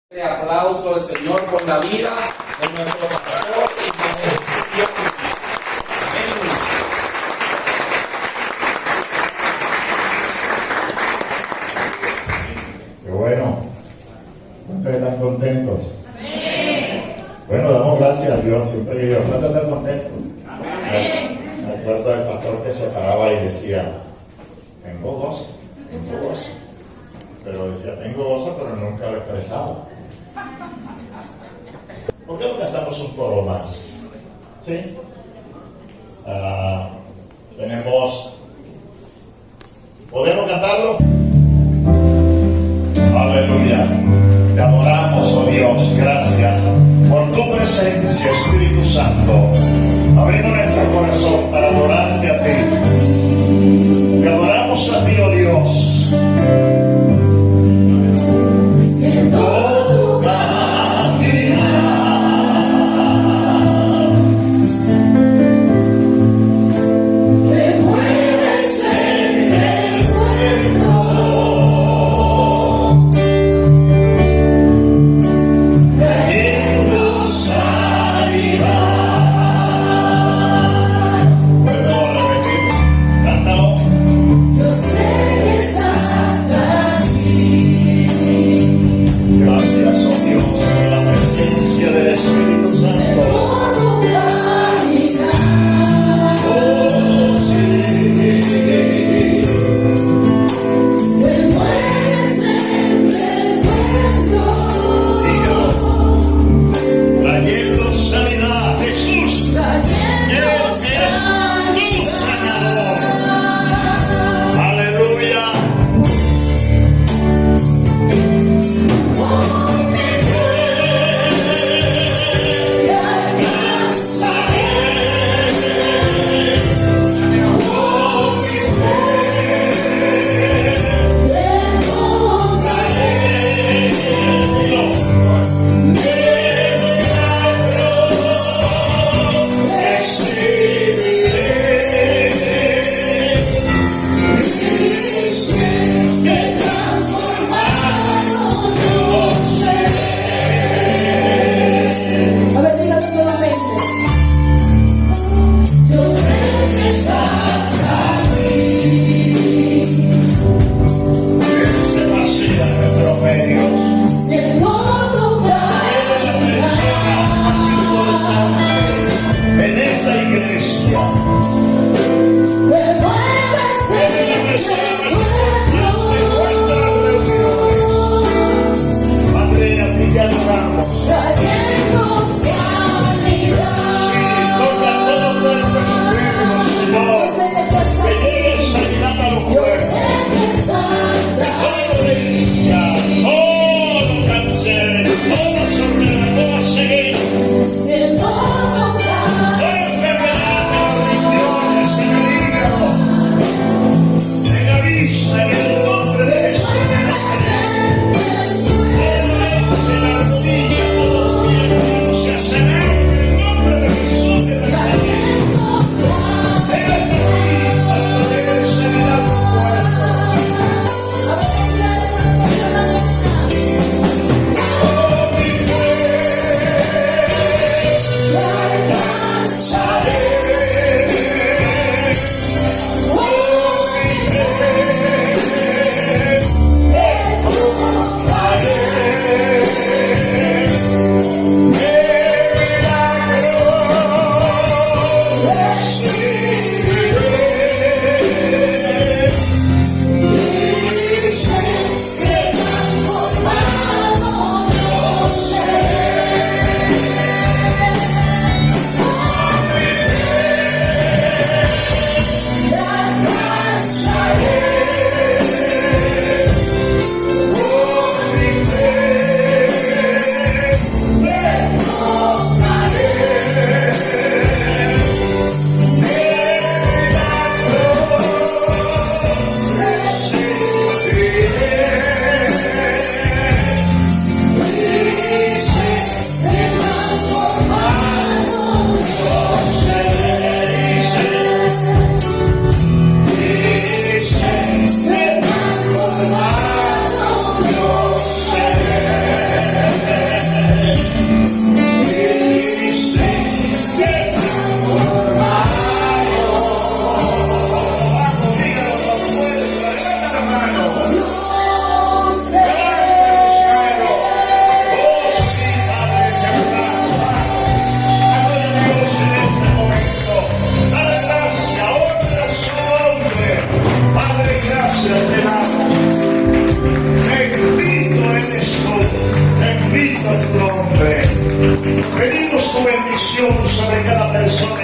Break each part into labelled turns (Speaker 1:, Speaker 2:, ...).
Speaker 1: De aplauso al Señor por la vida de nuestro pastor y maestro. Amén.
Speaker 2: Qué bueno. ¿Cuántos están contentos? Amén. Bueno, damos gracias a Dios. Siempre digo, ¿cuántos están contentos? Amén. Me acuerdo del pastor que se paraba y decía, tengo gozo. Pero decía, tengo gozo, pero nunca lo expresaba. ¿Por qué no cantamos un coro más? ¿Sí? ¿Podemos cantarlo? Aleluya. Te adoramos, oh Dios. Gracias por tu presencia, Espíritu Santo. Abrimos nuestro corazón para adorarte a ti. Te adoramos a ti, oh Dios.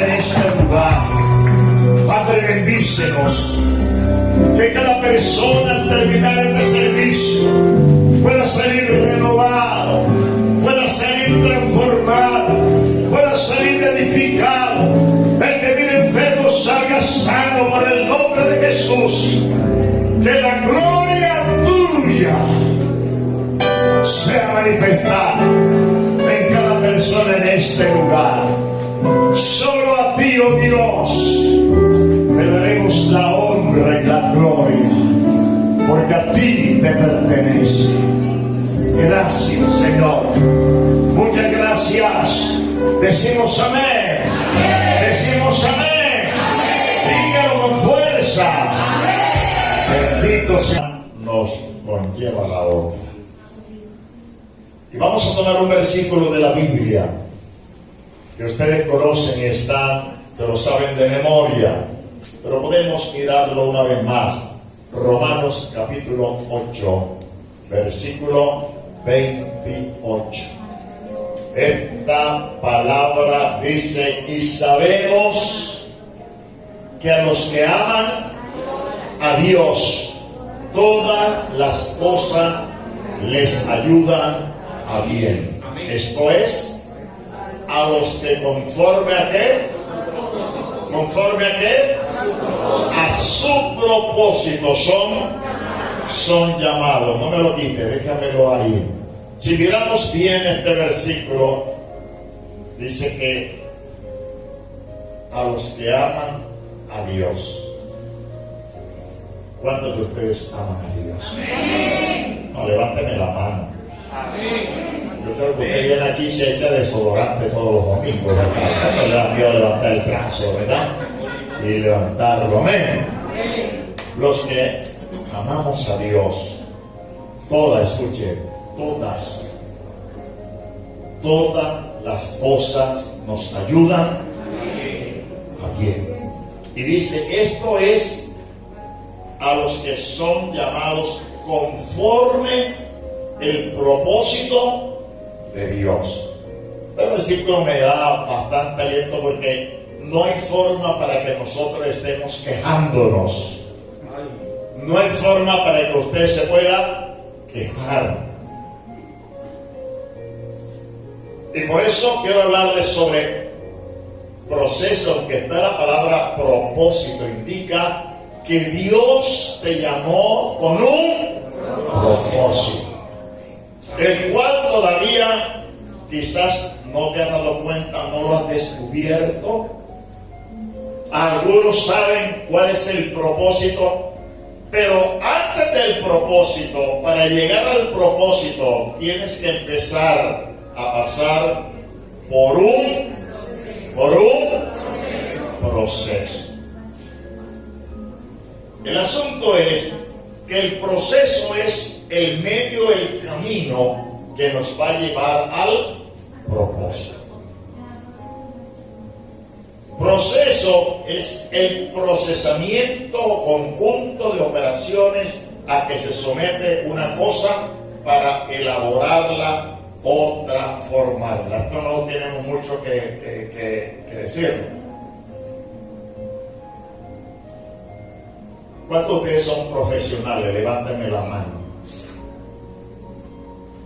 Speaker 2: en este lugar. Padre, bendícenos. Que cada persona al terminar este servicio pueda salir renovado, pueda salir transformado, pueda salir edificado. El que viene enfermo salga sano por el nombre de Jesús. Que la gloria tuya sea manifestada en cada persona en este lugar. Solo a ti, oh Dios, te daremos la honra y la gloria, porque a ti te pertenece. Gracias, Señor. Muchas gracias. Decimos amén. Amén. Decimos amén. Amén. Dígalo con fuerza. Amén. Bendito sea. Nos conlleva la otra. Y vamos a tomar un versículo de la Biblia que ustedes conocen y se lo saben de memoria, pero podemos mirarlo una vez más. Romanos capítulo 8, versículo 28. Esta palabra dice: y sabemos que a los que aman a Dios, todas las cosas les ayudan a bien. Esto es, a los que conforme a qué, a su propósito son llamados. No me lo quite, déjamelo ahí. Si miramos bien este versículo, dice que a los que aman a Dios. ¿Cuántos de ustedes aman a Dios? Amén. No, levánteme la mano. Amén. Yo creo que usted viene aquí y se echa desodorante todos los domingos, ¿verdad? No le da miedo levantar el brazo, ¿verdad? Y levantarlo. Amén. Los que amamos a Dios, escuche, todas las cosas nos ayudan a bien. Y dice, esto es a los que son llamados conforme el propósito de Dios. El versículo me da bastante aliento porque no hay forma para que nosotros estemos quejándonos. No hay forma para que usted se pueda quejar. Y por eso quiero hablarles sobre proceso, que está la palabra propósito, indica que Dios te llamó con un propósito, el cual todavía quizás no te has dado cuenta, no lo has descubierto. Algunos saben cuál es el propósito, pero antes del propósito, para llegar al propósito, tienes que empezar a pasar por un proceso. El asunto es que el proceso es el medio, el camino que nos va a llevar al propósito. Proceso es el procesamiento o conjunto de operaciones a que se somete una cosa para elaborarla o transformarla. Esto no tenemos mucho que decir. ¿Cuántos de ustedes son profesionales? Levántenme la mano.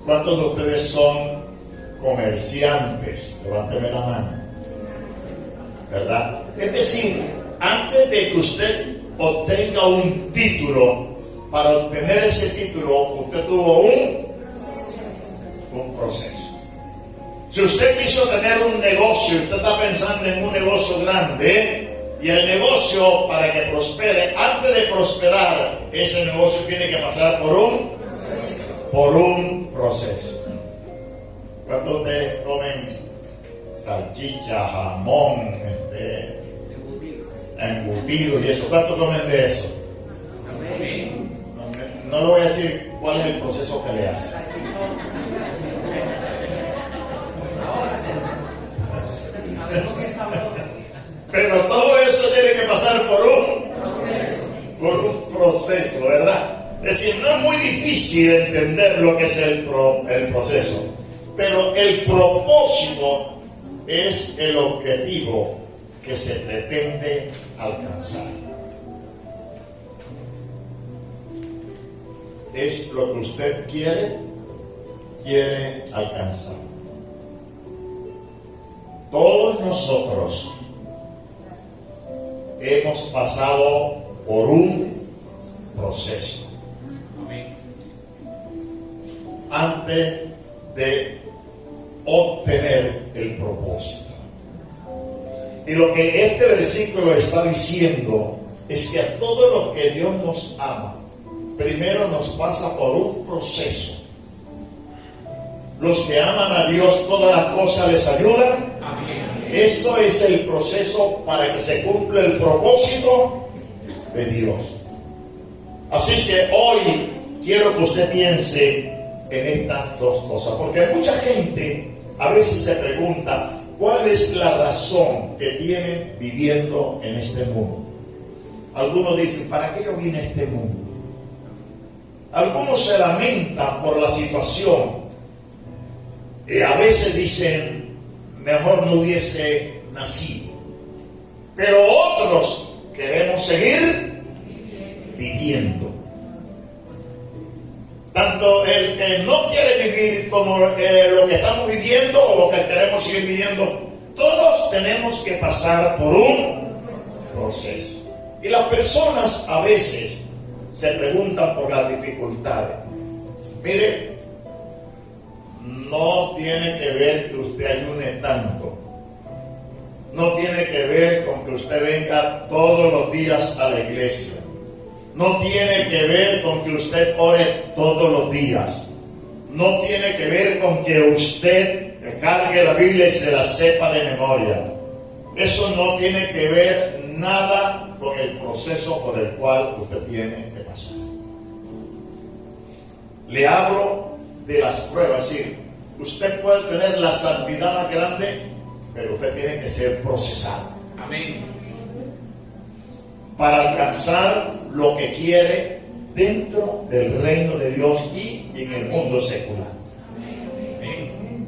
Speaker 2: ¿Cuántos de ustedes son comerciantes? Levántenme la mano. ¿Verdad? Es decir, antes de que usted obtenga un título, para obtener ese título, usted tuvo un proceso. Si usted quiso tener un negocio, usted está pensando en un negocio grande, y el negocio, para que prospere, antes de prosperar, ese negocio tiene que pasar por un proceso. ¿Cuántos de ustedes comen salchicha, jamón, embutidos y eso? ¿Cuántos comen de eso? No le voy a decir cuál es el proceso que le hace. Pero todo eso tiene que pasar por un proceso, ¿verdad? Es decir, no es muy difícil entender lo que es el proceso, pero el propósito es el objetivo que se pretende alcanzar. Es lo que usted quiere alcanzar. Todos nosotros hemos pasado por un proceso antes de obtener el propósito. Y lo que este versículo está diciendo es que a todos los que Dios nos ama, primero nos pasa por un proceso. Los que aman a Dios, todas las cosas les ayudan. Amén. Eso es el proceso para que se cumpla el propósito de Dios. Así es que hoy quiero que usted piense en estas dos cosas, porque mucha gente a veces se pregunta cuál es la razón que tienen viviendo en este mundo. Algunos dicen, ¿para qué yo vine a este mundo? Algunos se lamentan por la situación y a veces dicen, mejor no hubiese nacido. Pero otros queremos seguir viviendo. Tanto el que no quiere vivir como lo que estamos viviendo o lo que queremos seguir viviendo, todos tenemos que pasar por un proceso. Y las personas a veces se preguntan por las dificultades. Mire, no tiene que ver que usted ayune tanto. No tiene que ver con que usted venga todos los días a la iglesia. No tiene que ver con que usted ore todos los días. No tiene que ver con que usted cargue la Biblia y se la sepa de memoria. Eso no tiene que ver nada con el proceso por el cual usted tiene que pasar. Le hablo de las pruebas, es decir, usted puede tener la santidad más grande, pero usted tiene que ser procesado. Amén. Para alcanzar lo que quiere dentro del reino de Dios y en el mundo secular. Amén.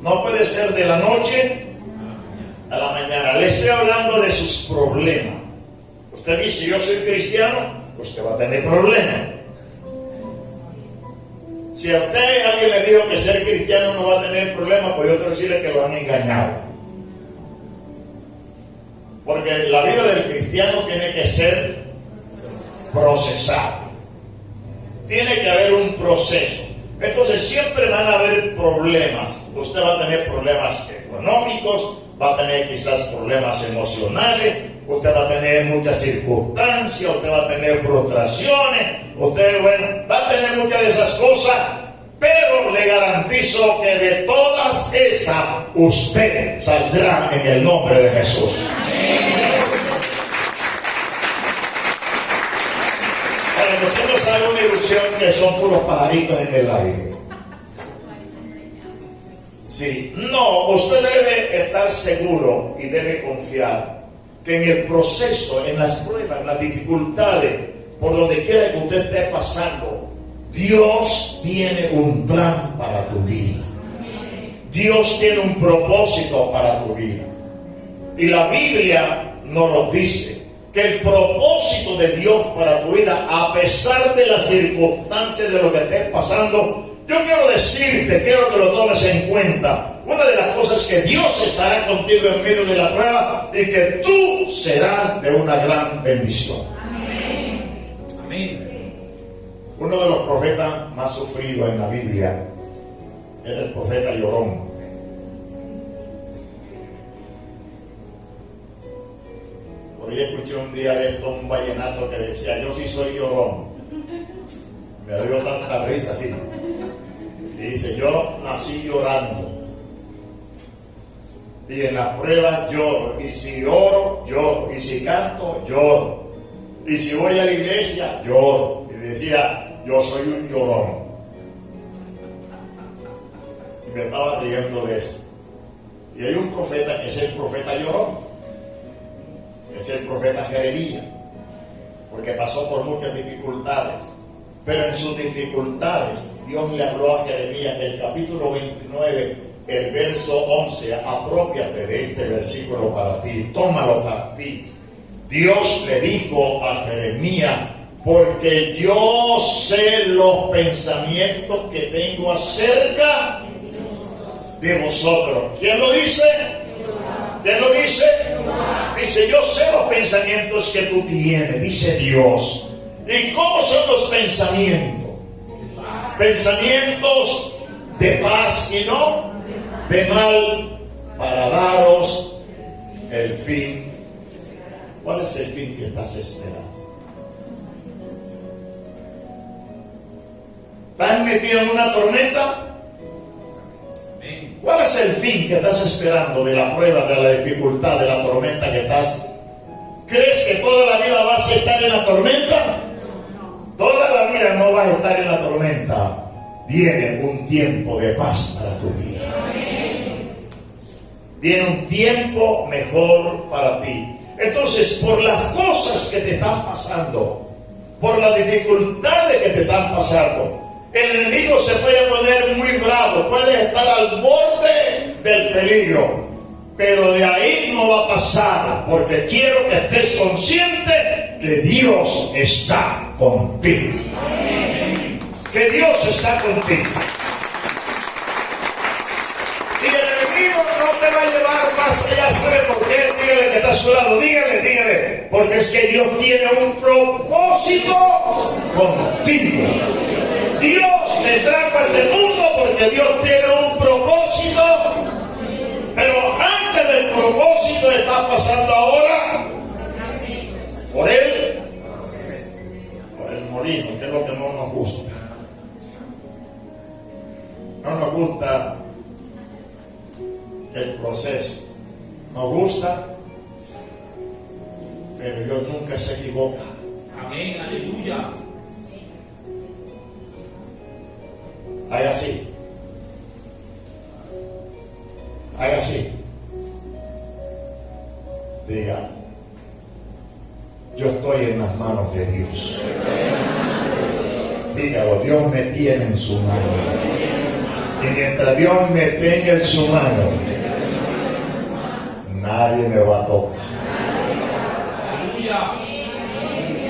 Speaker 2: No puede ser de la noche a la mañana. Le estoy hablando de sus problemas. Usted dice, yo soy cristiano, usted va a tener problemas. Si a usted alguien le dijo que ser cristiano no va a tener problemas, pues yo quiero decirle que lo han engañado. Porque la vida del cristiano tiene que ser procesada. Tiene que haber un proceso. Entonces siempre van a haber problemas. Usted va a tener problemas económicos, va a tener quizás problemas emocionales, usted va a tener muchas circunstancias, usted va a tener frustraciones, usted va a tener muchas de esas cosas, pero le garantizo que de todas esas usted saldrá en el nombre de Jesús. Para que usted no se haga una ilusión que son puros pajaritos en el aire. Sí, no, usted debe estar seguro y debe confiar que en el proceso, en las pruebas, en las dificultades, por donde quiera que usted esté pasando, Dios tiene un plan para tu vida. Dios tiene un propósito para tu vida. Y la Biblia nos dice que el propósito de Dios para tu vida, a pesar de las circunstancias de lo que estés pasando, yo quiero decirte, quiero que lo tomes en cuenta. Una de las cosas que Dios estará contigo en medio de la prueba y que tú serás de una gran bendición. Amén. Amén. Uno de los profetas más sufridos en la Biblia era el profeta llorón. Por ahí escuché un día de esto un vallenato que decía, yo sí soy llorón. Me dio tanta risa así. Y dice, yo nací llorando. Y en las pruebas lloro. Y si oro, lloro. Y si canto, lloro. Y si voy a la iglesia, lloro. Y decía, yo soy un llorón. Y me estaba riendo de eso. Y hay un profeta que es el profeta llorón. Es el profeta Jeremías. Porque pasó por muchas dificultades. Pero en sus dificultades, Dios le habló a Jeremías en el capítulo 29, el verso 11, aprópiate de este versículo para ti, tómalo para ti. Dios le dijo a Jeremías, porque yo sé los pensamientos que tengo acerca de vosotros. ¿Quién lo dice? ¿Quién lo dice? Dice, yo sé los pensamientos que tú tienes, dice Dios. ¿Y cómo son los pensamientos? Pensamientos de paz y no de mal, para daros el fin. ¿Cuál es el fin que estás esperando? ¿Estás metido en una tormenta? ¿Cuál es el fin que estás esperando de la prueba, de la dificultad, de la tormenta que estás? ¿Crees que toda la vida vas a estar en la tormenta? Toda la vida no vas a estar en la tormenta. Viene un tiempo de paz para tu vida. Viene un tiempo mejor para ti. Entonces, por las cosas que te están pasando, por las dificultades que te están pasando, el enemigo se puede poner muy bravo, puedes estar al borde del peligro, pero de ahí no va a pasar, porque quiero que estés consciente que Dios está contigo. Que Dios está contigo. Y el enemigo no te va a llevar más allá. ¿Sabe por qué? Dígale que está a su lado, dígale, porque es que Dios tiene un propósito contigo. Dios te trajo a este mundo porque Dios tiene un propósito, pero antes del propósito está pasando ahora por el molino, que es lo que no nos gusta. No nos gusta el proceso, nos gusta, pero Dios nunca se equivoca.
Speaker 1: Amén, aleluya.
Speaker 2: Haga así. Haga así. Diga, yo estoy en las manos de Dios. Dígalo, Dios me tiene en su mano. Y mientras Dios me tenga en su mano, nadie me va a tocar.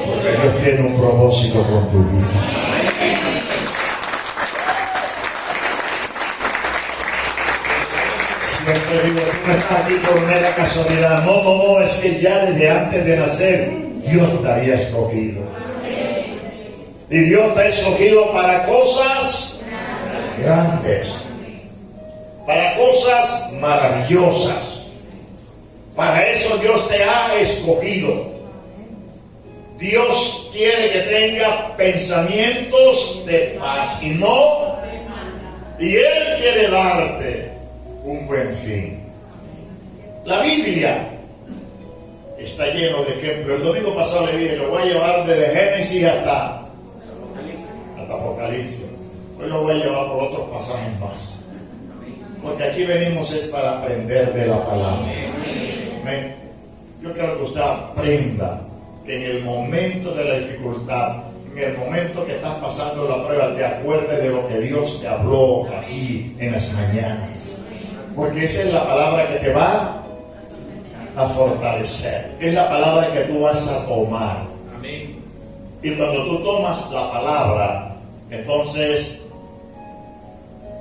Speaker 2: Porque Dios tiene un propósito con tu vida. Siempre digo, tú no estás aquí por mera casualidad. No, es que ya desde antes de nacer Dios te había escogido. Y Dios te ha escogido para cosas grandes, para cosas maravillosas. Para eso Dios te ha escogido. Dios quiere que tenga pensamientos de paz y no, y Él quiere darte un buen fin. La Biblia está lleno de ejemplos. El domingo pasado le dije, lo voy a llevar desde Génesis hasta Apocalipsis. Hoy lo voy a llevar por otros pasajes más, porque aquí venimos es para aprender de la palabra. Amén. Yo quiero que usted aprenda que en el momento de la dificultad, en el momento que estás pasando la prueba, te acuerdes de lo que Dios te habló aquí en las mañanas, porque esa es la palabra que te va a fortalecer, es la palabra que tú vas a tomar.
Speaker 1: Amén.
Speaker 2: Y cuando tú tomas la palabra, entonces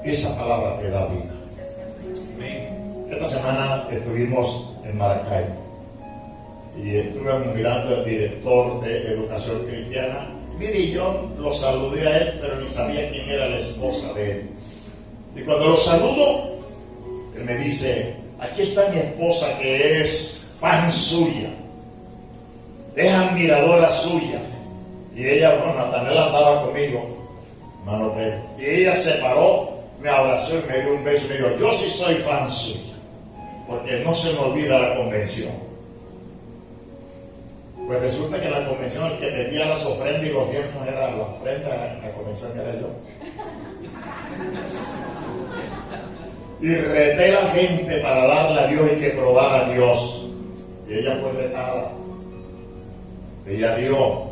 Speaker 2: esa palabra te da vida.
Speaker 1: Amén.
Speaker 2: Esta semana estuvimos en Maracay y estuve mirando al director de Educación Cristiana. Mire, yo lo saludé a él, pero ni sabía quién era la esposa de él. Y cuando lo saludo, él me dice, aquí está mi esposa que es fan suya, es admiradora suya. Y ella, bueno, también andaba conmigo, hermano Pedro. Y ella se paró, me abrazó y me dio un beso y me dijo, yo sí soy fan suya, porque no se me olvida la convención. Pues resulta que la convención, el que pedía las ofrendas y los diezmos era la ofrenda, la convención era yo. Y reté a la gente para darle a Dios y que probara a Dios. Y ella fue retada. Ella dio,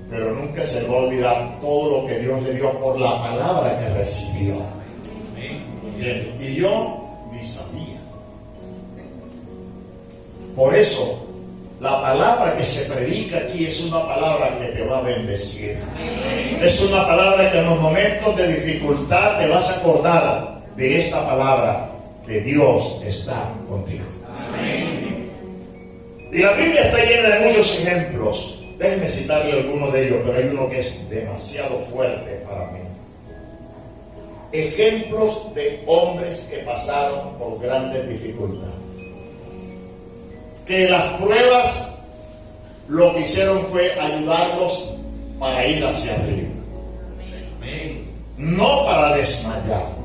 Speaker 2: pero nunca se le va a olvidar todo lo que Dios le dio por la palabra que recibió. ¿Entiendes? Y yo ni sabía. Por eso, la palabra que se predica aquí es una palabra que te va a bendecir. Es una palabra que en los momentos de dificultad te vas a acordar de esta palabra, que Dios está contigo. Amén. Y la Biblia está llena de muchos ejemplos. Déjenme citarle algunos de ellos, pero hay uno que es demasiado fuerte para mí. Ejemplos de hombres que pasaron por grandes dificultades. Que las pruebas lo que hicieron fue ayudarlos para ir hacia arriba. Amén. No para desmayar.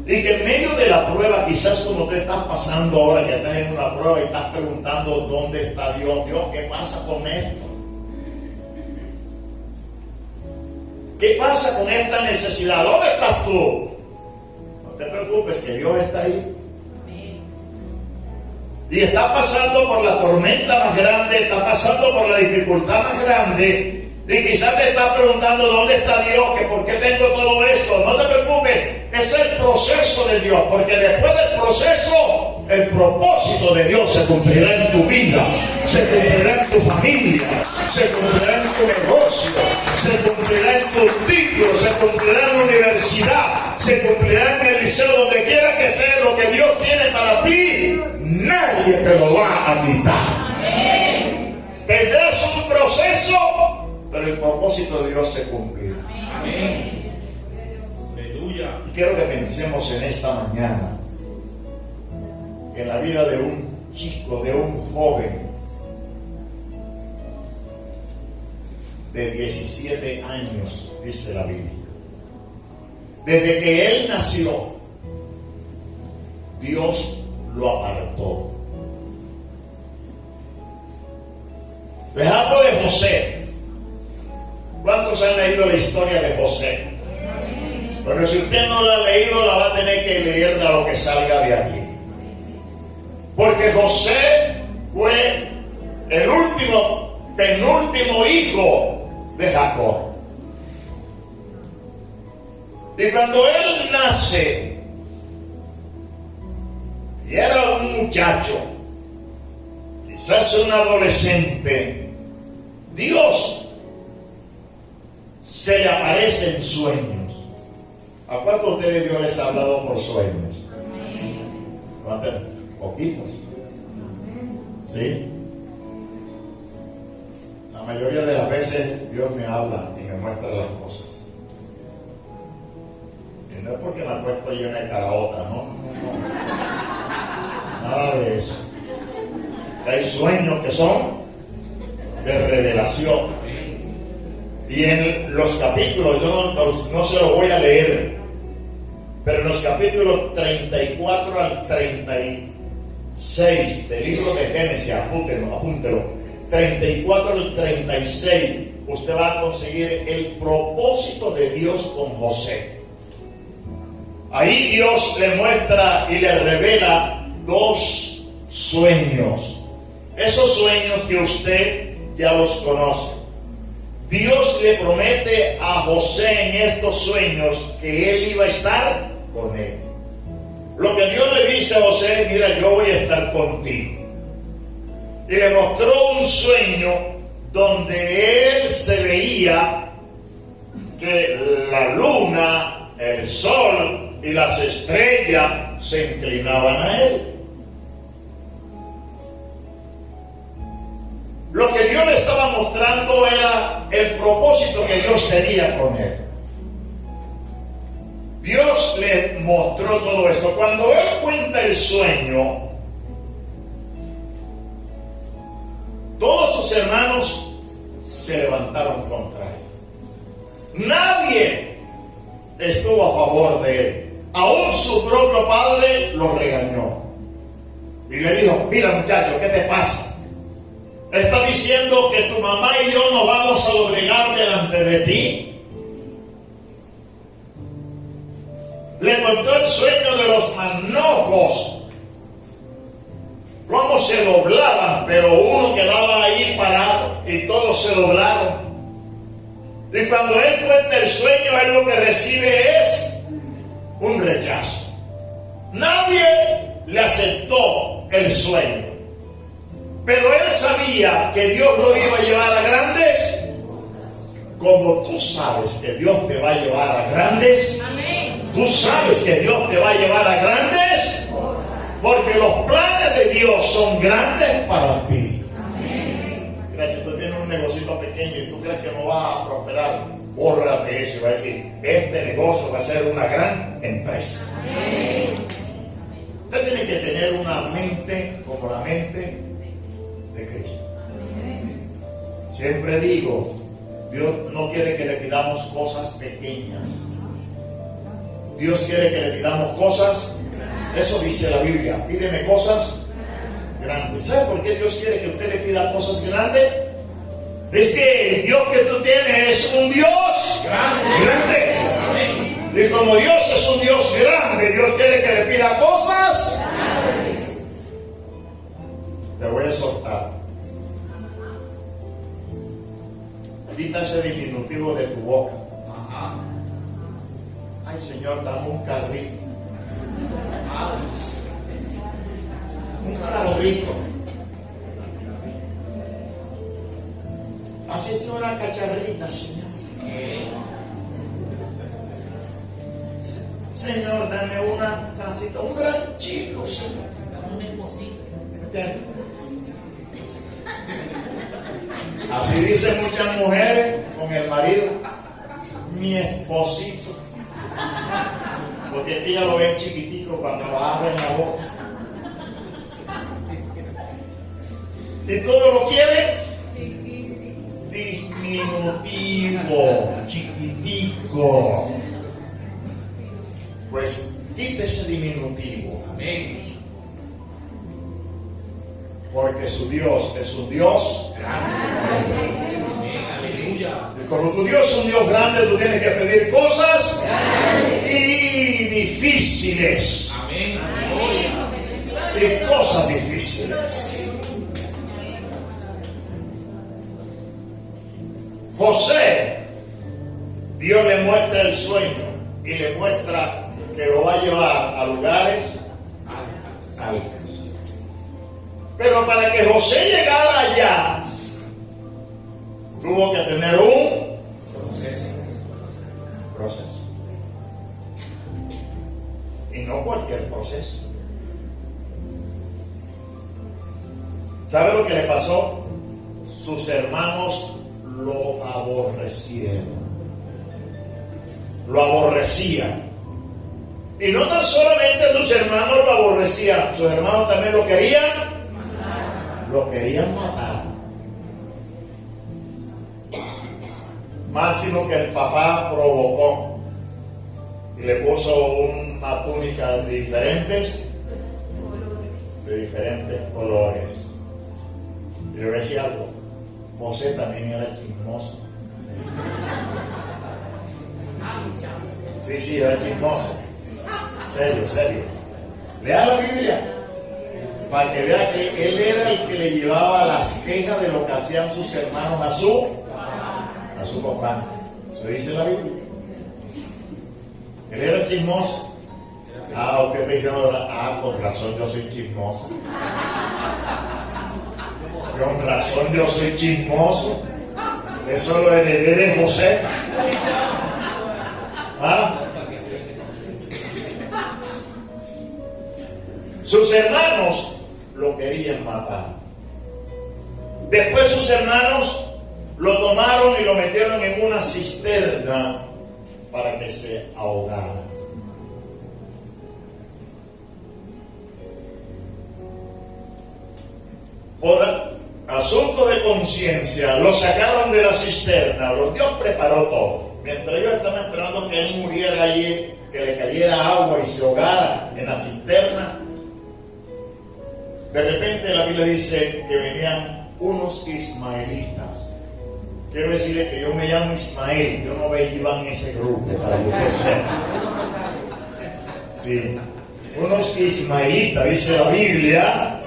Speaker 2: Y que en medio de la prueba, quizás como te estás pasando ahora, que estás en una prueba y estás preguntando dónde está Dios. Dios, ¿qué pasa con esto? ¿Qué pasa con esta necesidad? ¿Dónde estás tú? No te preocupes, que Dios está ahí. Y está pasando por la tormenta más grande, está pasando por la dificultad más grande, y quizás te estás preguntando dónde está Dios, que por qué tengo todo esto. No te preocupes, es el proceso de Dios, porque después del proceso, el propósito de Dios se cumplirá en tu vida, se cumplirá en tu familia, se cumplirá en tu negocio, se cumplirá en tu título, se cumplirá en la universidad, se cumplirá en el liceo, donde quiera que estés. Lo que Dios tiene para ti, nadie te lo va a quitar. Tendrás un proceso, pero el propósito de Dios se cumplirá. Amén. Aleluya. Y quiero que pensemos en esta mañana en la vida de un chico, de un joven de 17 años, dice la Biblia. Desde que él nació, Dios lo apartó. Les hablo de José. ¿Cuántos han leído la historia de José? Pero si usted no la ha leído, la va a tener que leer de lo que salga de aquí. Porque José fue el penúltimo hijo de Jacob. Y cuando él nace, y era un muchacho, quizás un adolescente, Dios se le aparece en sueños. ¿A cuántos de ustedes Dios les ha hablado por sueños? ¿Cuántos? Poquitos. ¿Sí? La mayoría de las veces Dios me habla y me muestra las cosas. Y no es porque me acuesto yo en el caraota, no. Nada de eso. Hay sueños que son de revelación. Y en los capítulos, yo no se los voy a leer, pero en los capítulos 34 al 36 del libro de Génesis, apúntelo, 34 al 36, usted va a conseguir el propósito de Dios con José. Ahí Dios le muestra y le revela 2 sueños. Esos sueños que usted ya los conoce. Dios le promete a José en estos sueños que él iba a estar con él. Lo que Dios le dice a José, mira, yo voy a estar contigo. Y le mostró un sueño donde él se veía que la luna, el sol y las estrellas se inclinaban a él. Lo que Dios le estaba mostrando era el propósito que Dios tenía con él. Dios le mostró todo esto. Cuando él cuenta el sueño, todos sus hermanos se levantaron contra él. Nadie estuvo a favor de él. Aún su propio padre lo regañó. Y le dijo, mira muchacho, ¿qué te pasa? Está diciendo que tu mamá y yo nos vamos a doblegar delante de ti. Le contó el sueño de los manojos, cómo se doblaban, pero uno quedaba ahí parado y todos se doblaron. Y cuando él cuenta el sueño, él lo que recibe es un rechazo. Nadie le aceptó el sueño, pero él sabía que Dios lo iba a llevar a grandes. Como tú sabes que Dios te va a llevar a grandes, tú sabes que Dios te va a llevar a grandes, porque los planes de Dios son grandes para ti. Mira, si tú tienes un negocito pequeño y tú crees que no va a prosperar, bórrate eso y va a decir, este negocio va a ser una gran empresa. Usted tiene que tener una mente como la mente de Cristo. Siempre digo, Dios no quiere que le pidamos cosas pequeñas. Dios quiere que le pidamos cosas. Eso dice la Biblia. Pídeme cosas grandes. ¿Sabe por qué Dios quiere que usted le pida cosas grandes? Es que el Dios que tú tienes es un Dios grande. Y como Dios es un Dios grande, Dios quiere que le pida cosas. Te voy a soltar. Quita ese diminutivo de tu boca. Ay, Señor, dame un carrito. Un carrito. Así es una cacharrita, Señor. Señor, dame una casita, un ranchito, Señor. Dame un esposito. Así dicen muchas mujeres con el marido, mi esposito, porque ella lo ve chiquitico cuando lo abren la boca. Y todo lo quiere diminutivo, chiquitico. Pues quite ese diminutivo. Amén. Porque su Dios es un Dios grande. Aleluya. Y como tu Dios es un Dios grande, tú tienes que pedir cosas y difíciles. Amén. Y cosas difíciles. José, Dios le muestra el sueño y le muestra que lo va a llevar a lugares altos. Pero para que José llegara allá, tuvo que tener un proceso. Y no cualquier proceso. ¿Sabe lo que le pasó? Sus hermanos lo aborrecieron. Lo aborrecían. Y no tan solamente sus hermanos lo aborrecían, sus hermanos también lo querían. Lo querían matar. Máximo que el papá provocó y le puso una túnica de diferentes colores. Y le voy a decir algo, José también era chismoso. Sí, era chismoso. Serio. Lea la Biblia para que vea que él era el que le llevaba las quejas de lo que hacían sus hermanos a su papá. Eso dice la Biblia. Él era chismoso. Usted me dice ahora, con razón yo soy chismoso. Con razón yo soy chismoso. Eso lo heredé de José. Sus hermanos lo querían matar. Después sus hermanos lo tomaron y lo metieron en una cisterna para que se ahogara. Por asunto de conciencia, lo sacaron de la cisterna. Dios preparó todo. Mientras ellos estaban esperando que él muriera allí, que le cayera agua y se ahogara en la cisterna, de repente la Biblia dice que venían unos ismaelitas. Quiero decirle que yo me llamo Ismael, yo no iba en ese grupo, para que usted sepa. Sí, unos ismaelitas, dice la Biblia,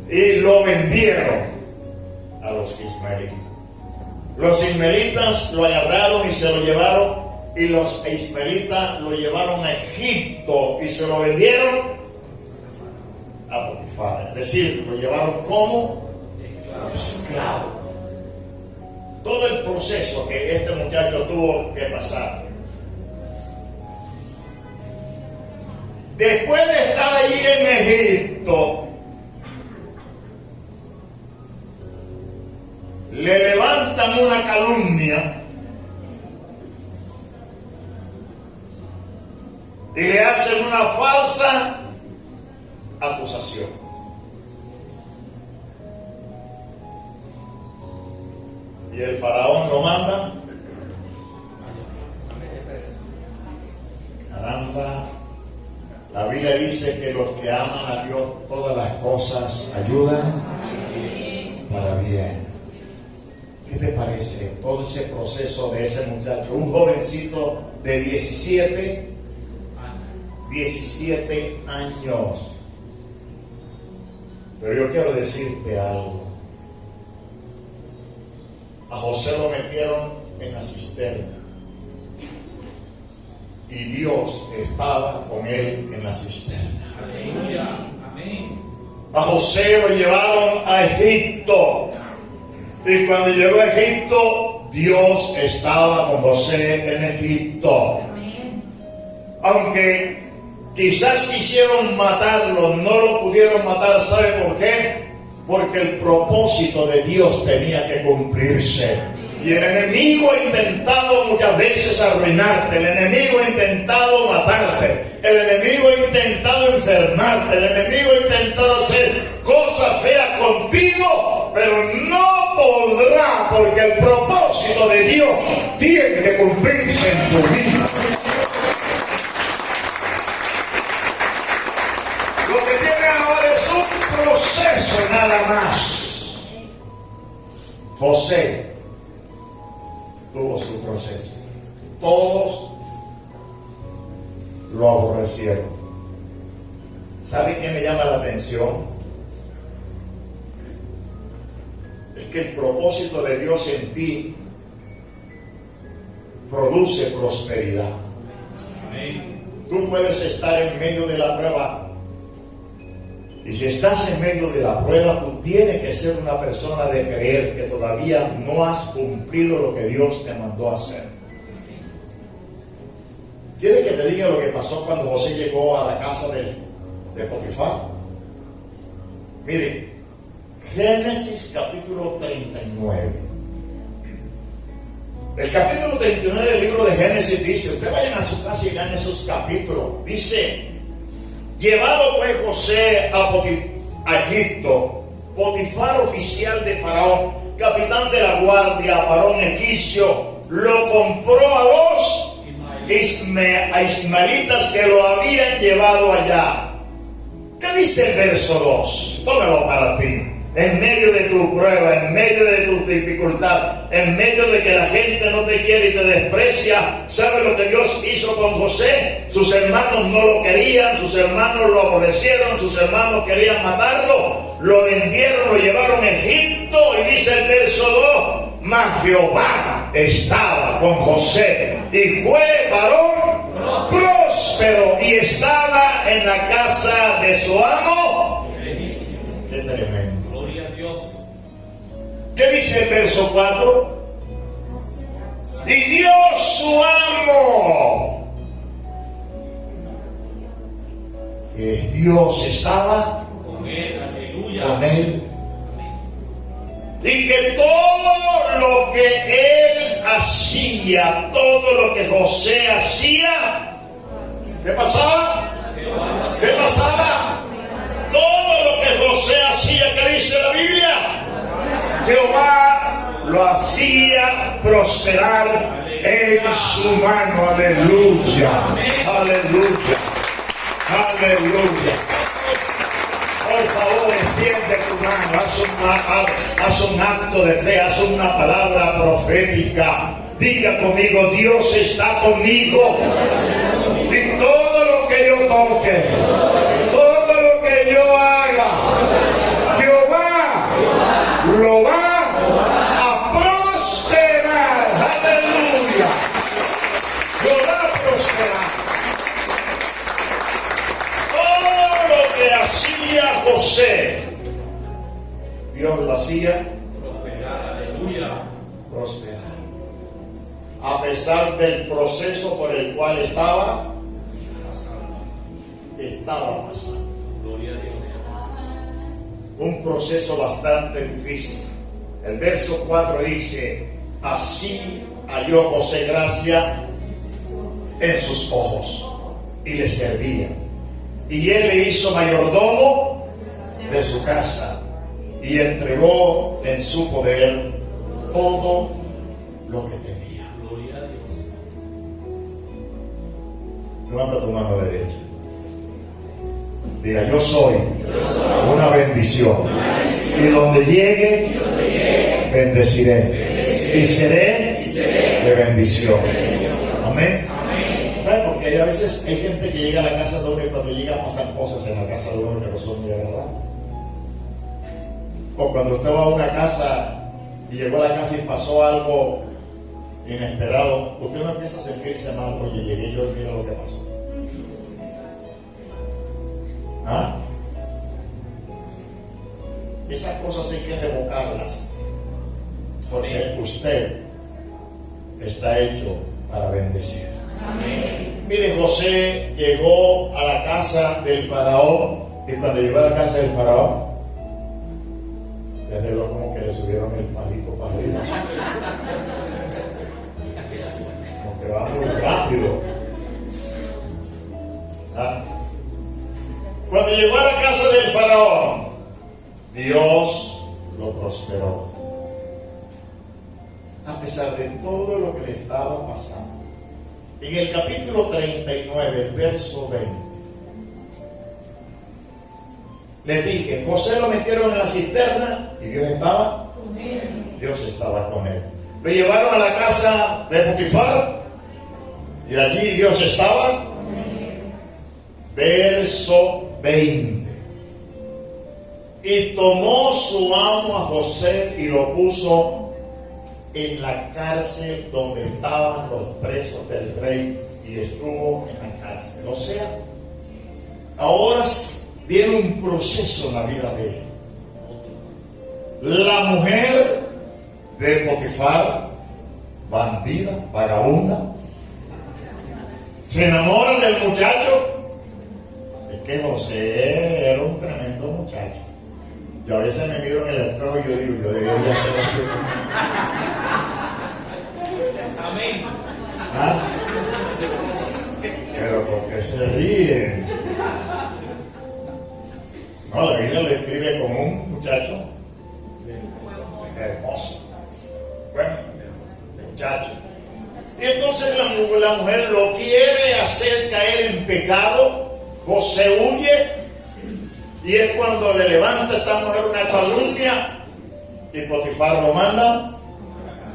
Speaker 2: y lo vendieron a los ismaelitas. Los ismaelitas lo agarraron y se lo llevaron y los ismaelitas lo llevaron a Egipto y se lo vendieron a Potifar. Es decir, lo llevaron como esclavo. Todo el proceso que este muchacho tuvo que pasar. Después de estar allí en Egipto, le levantan una calumnia y le hacen una falsa acusación. Y el faraón lo manda. Caramba, la Biblia dice que los que aman a Dios, todas las cosas ayudan para bien. ¿Qué te parece todo ese proceso de ese muchacho? Un jovencito de 17 años. Pero yo quiero decirte algo. A José lo metieron en la cisterna y Dios estaba con él en la cisterna.
Speaker 1: Aleluya. Amén.
Speaker 2: A José lo llevaron a Egipto y cuando llegó a Egipto, Dios estaba con José en Egipto. Aunque quizás quisieron matarlo, no lo pudieron matar. ¿Sabe por qué? Porque el propósito de Dios tenía que cumplirse. Y el enemigo ha intentado muchas veces arruinarte. El enemigo ha intentado matarte. El enemigo ha intentado enfermarte. El enemigo ha intentado hacer cosas feas contigo. Pero no podrá, porque el propósito de Dios tiene que cumplirse en tu vida. Proceso nada más. José tuvo su proceso. Todos lo aborrecieron. ¿Sabe qué me llama la atención? Es que el propósito de Dios en ti produce prosperidad.
Speaker 1: Amén.
Speaker 2: Tú puedes estar en medio de la prueba. Y si estás en medio de la prueba, tú tienes que ser una persona de creer que todavía no has cumplido lo que Dios te mandó a hacer. ¿Quieres que te diga lo que pasó cuando José llegó a la casa de Potifar? Mire, Génesis capítulo 39. El capítulo 39 del libro de Génesis dice, ustedes vayan a su casa y vean esos capítulos. Dice: llevado pues José a Egipto, Potifar, oficial de Faraón, capitán de la guardia, varón egipcio, lo compró a los ismaelitas que lo habían llevado allá. ¿Qué dice el verso 2? Tómalo para ti. En medio de tu prueba, en medio de tu dificultad, en medio de que la gente no te quiere y te desprecia, ¿sabe lo que Dios hizo con José? Sus hermanos no lo querían, sus hermanos lo aborrecieron, sus hermanos querían matarlo, lo vendieron, lo llevaron a Egipto, y dice el verso 2, mas Jehová estaba con José y fue varón próspero y estaba en la casa de su amo. Qué tremendo.
Speaker 1: Gloria a Dios.
Speaker 2: ¿Qué dice el verso 4? Y Dios su amo, que Dios estaba
Speaker 1: Con él, aleluya.
Speaker 2: con él, y que todo lo que él hacía, todo lo que José hacía, ¿qué pasaba? ¿Qué pasaba? Todo lo que José hacía, ¿qué dice la Biblia? Jehová lo hacía prosperar en su mano. Aleluya, aleluya, aleluya. Por favor, extiende tu mano, haz un acto de fe, haz una palabra profética. Diga conmigo: Dios está conmigo. Y todo lo que yo toque, todo lo que yo haga, Jehová lo va a prosperar. Aleluya. Yo hacía?
Speaker 1: Prosperar, aleluya.
Speaker 2: Prosperar. A pesar del proceso por el cual estaba pasando.
Speaker 1: Gloria a Dios.
Speaker 2: Un proceso bastante difícil. El verso 4 dice: así halló José gracia en sus ojos y le servía. Y él le hizo mayordomo de su casa y entregó en su poder todo lo que tenía.
Speaker 1: Gloria a Dios.
Speaker 2: Levanta tu mano derecha. Diga: yo soy una bendición. Y donde llegue, bendeciré. Y seré de bendición. Amén. ¿Sabe? Porque hay a veces hay gente que llega a la casa de uno y cuando llega pasan cosas en la casa de uno que no son muy agradables. O cuando usted va a una casa y llegó a la casa y pasó algo inesperado, usted no empieza a sentirse mal. Oye, llegué yo y mira lo que pasó. ¿Ah? Esas cosas hay que revocarlas, porque usted está hecho para bendecir. Amén. Mire, José llegó a la casa del faraón, y cuando llegó a la casa del faraón, se reveló como que le subieron el palito para arriba. Como que va muy rápido. ¿Ah? Cuando llegó a la casa del faraón, Dios lo prosperó. A pesar de todo lo que le estaba pasando. En el capítulo 39, el verso 20, le dije: José lo metieron en la cisterna y Dios estaba con él. Dios estaba con él. Lo llevaron a la casa de Potifar y allí Dios estaba con él. Verso 20. Y tomó su amo a José y lo puso en la cárcel donde estaban los presos del rey, y estuvo en la cárcel. O sea, ahora viene un proceso en la vida de él. La mujer de Potifar, bandida, vagabunda, se enamora del muchacho. Es que José era un tremendo muchacho. Yo a veces me miro en el espejo y yo digo: yo debería ser así.
Speaker 1: Amén.
Speaker 2: ¿Ah? Pero ¿por qué se ríen? No, la Biblia lo describe como un muchacho hermoso. Bueno, muchacho. Y entonces la mujer lo quiere hacer caer en pecado. José huye. Y es cuando le levanta a esta mujer una calumnia y Potifar lo manda,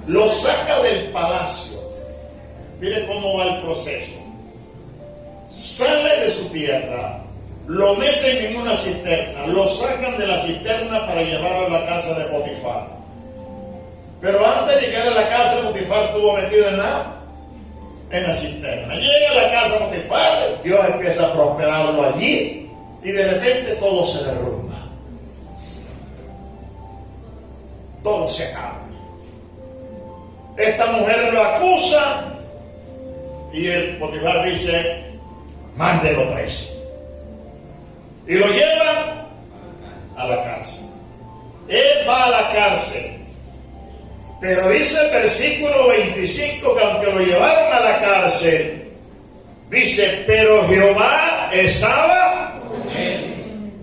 Speaker 2: lo saca del palacio. Mire cómo va el proceso. Sale de su tierra, lo meten en una cisterna, lo sacan de la cisterna para llevarlo a la casa de Potifar. Pero antes de llegar a la casa, Potifar estuvo metido en la cisterna. Llega a la casa de Potifar, Dios empieza a prosperarlo allí. Y de repente todo se derrumba. Todo se acaba. Esta mujer lo acusa y el Potifar dice: mándelo preso. Y lo llevan a la cárcel. Él va a la cárcel. Pero dice el versículo 25 que aunque lo llevaron a la cárcel, dice: pero Jehová estaba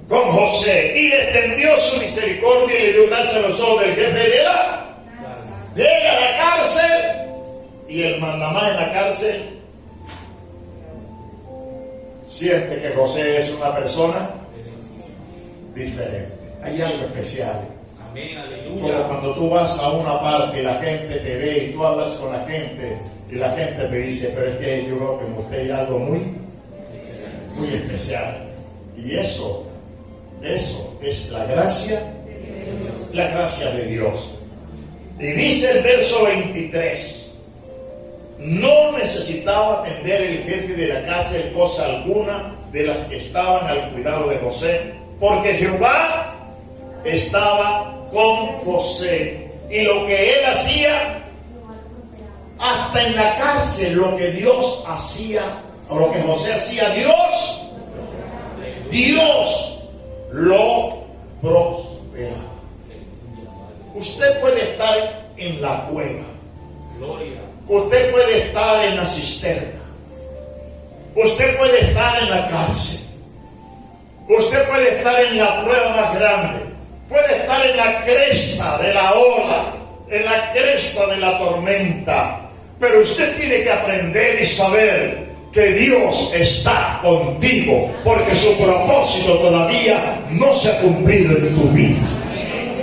Speaker 2: con José y le extendió su misericordia y le dio gracia a los ojos del jefe de la. Llega a la cárcel y el mandamás en la cárcel siente que José es una persona diferente. Hay algo especial.
Speaker 1: Amén, aleluya.
Speaker 2: Como cuando tú vas a una parte y la gente te ve y tú hablas con la gente y la gente te dice: pero es que yo veo que en usted hay algo muy especial. Y eso es la gracia de Dios. Y dice el verso 23: no necesitaba atender el jefe de la cárcel cosa alguna de las que estaban al cuidado de José, porque Jehová estaba con José. Y lo que él hacía, hasta en la cárcel, lo que Dios hacía, o lo que José hacía, Dios lo prosperaba. Usted puede estar en la cueva. Usted puede estar en la cisterna. Usted puede estar en la cárcel. Usted puede estar en la prueba más grande. Puede estar en la cresta de la ola, en la cresta de la tormenta. Pero usted tiene que aprender y saber que Dios está contigo, porque su propósito todavía no se ha cumplido en tu vida.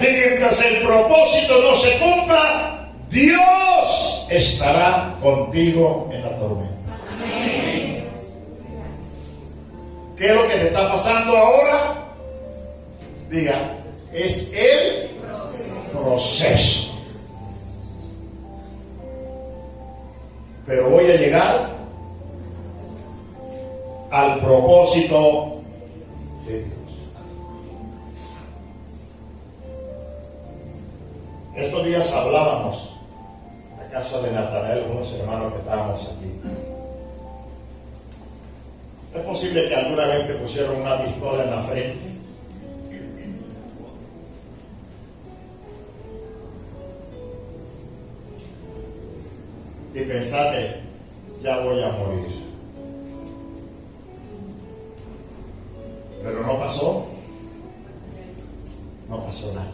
Speaker 2: Y mientras el propósito no se cumpla, Dios estará contigo en la tormenta. ¿Qué es lo que te está pasando ahora? Diga, es el proceso. Pero voy a llegar al propósito de Dios. Estos días hablábamos en la casa de Natanael, unos hermanos que estábamos aquí. ¿Es posible que alguna vez te pusieron una pistola en la frente? Y pensaste, ya voy a morir. Pero no pasó. No pasó nada.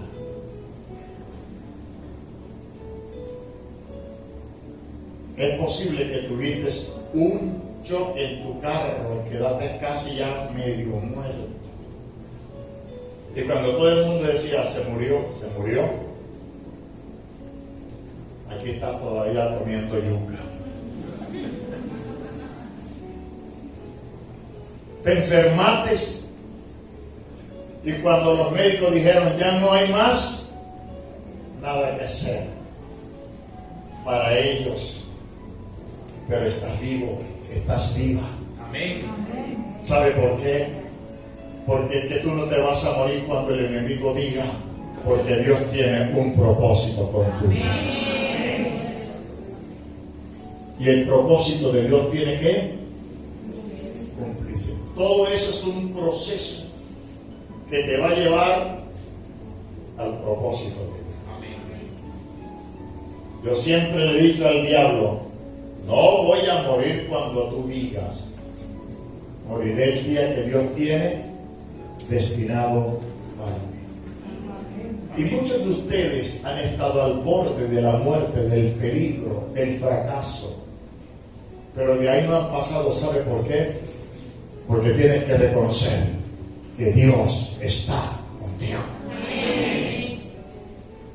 Speaker 2: Es posible que tuviste un choque en tu carro y quedaste casi ya medio muerto. Y cuando todo el mundo decía, se murió, aquí está todavía comiendo yuca. Te enfermaste y cuando los médicos dijeron, ya no hay más nada que hacer para ellos, pero estás vivo, estás viva.
Speaker 1: Amén.
Speaker 2: ¿Sabe por qué? Porque es que tú no te vas a morir cuando el enemigo diga, porque Dios tiene un propósito con tu vida. Y el propósito de Dios tiene que cumplirse. Todo eso es un proceso que te va a llevar al propósito de Dios. Yo siempre le he dicho al diablo, no voy a morir cuando tú digas, moriré el día que Dios tiene destinado para mí. Y muchos de ustedes han estado al borde de la muerte, del peligro, del fracaso, pero de ahí no han pasado. ¿Sabe por qué? Porque tienes que reconocer que Dios está contigo.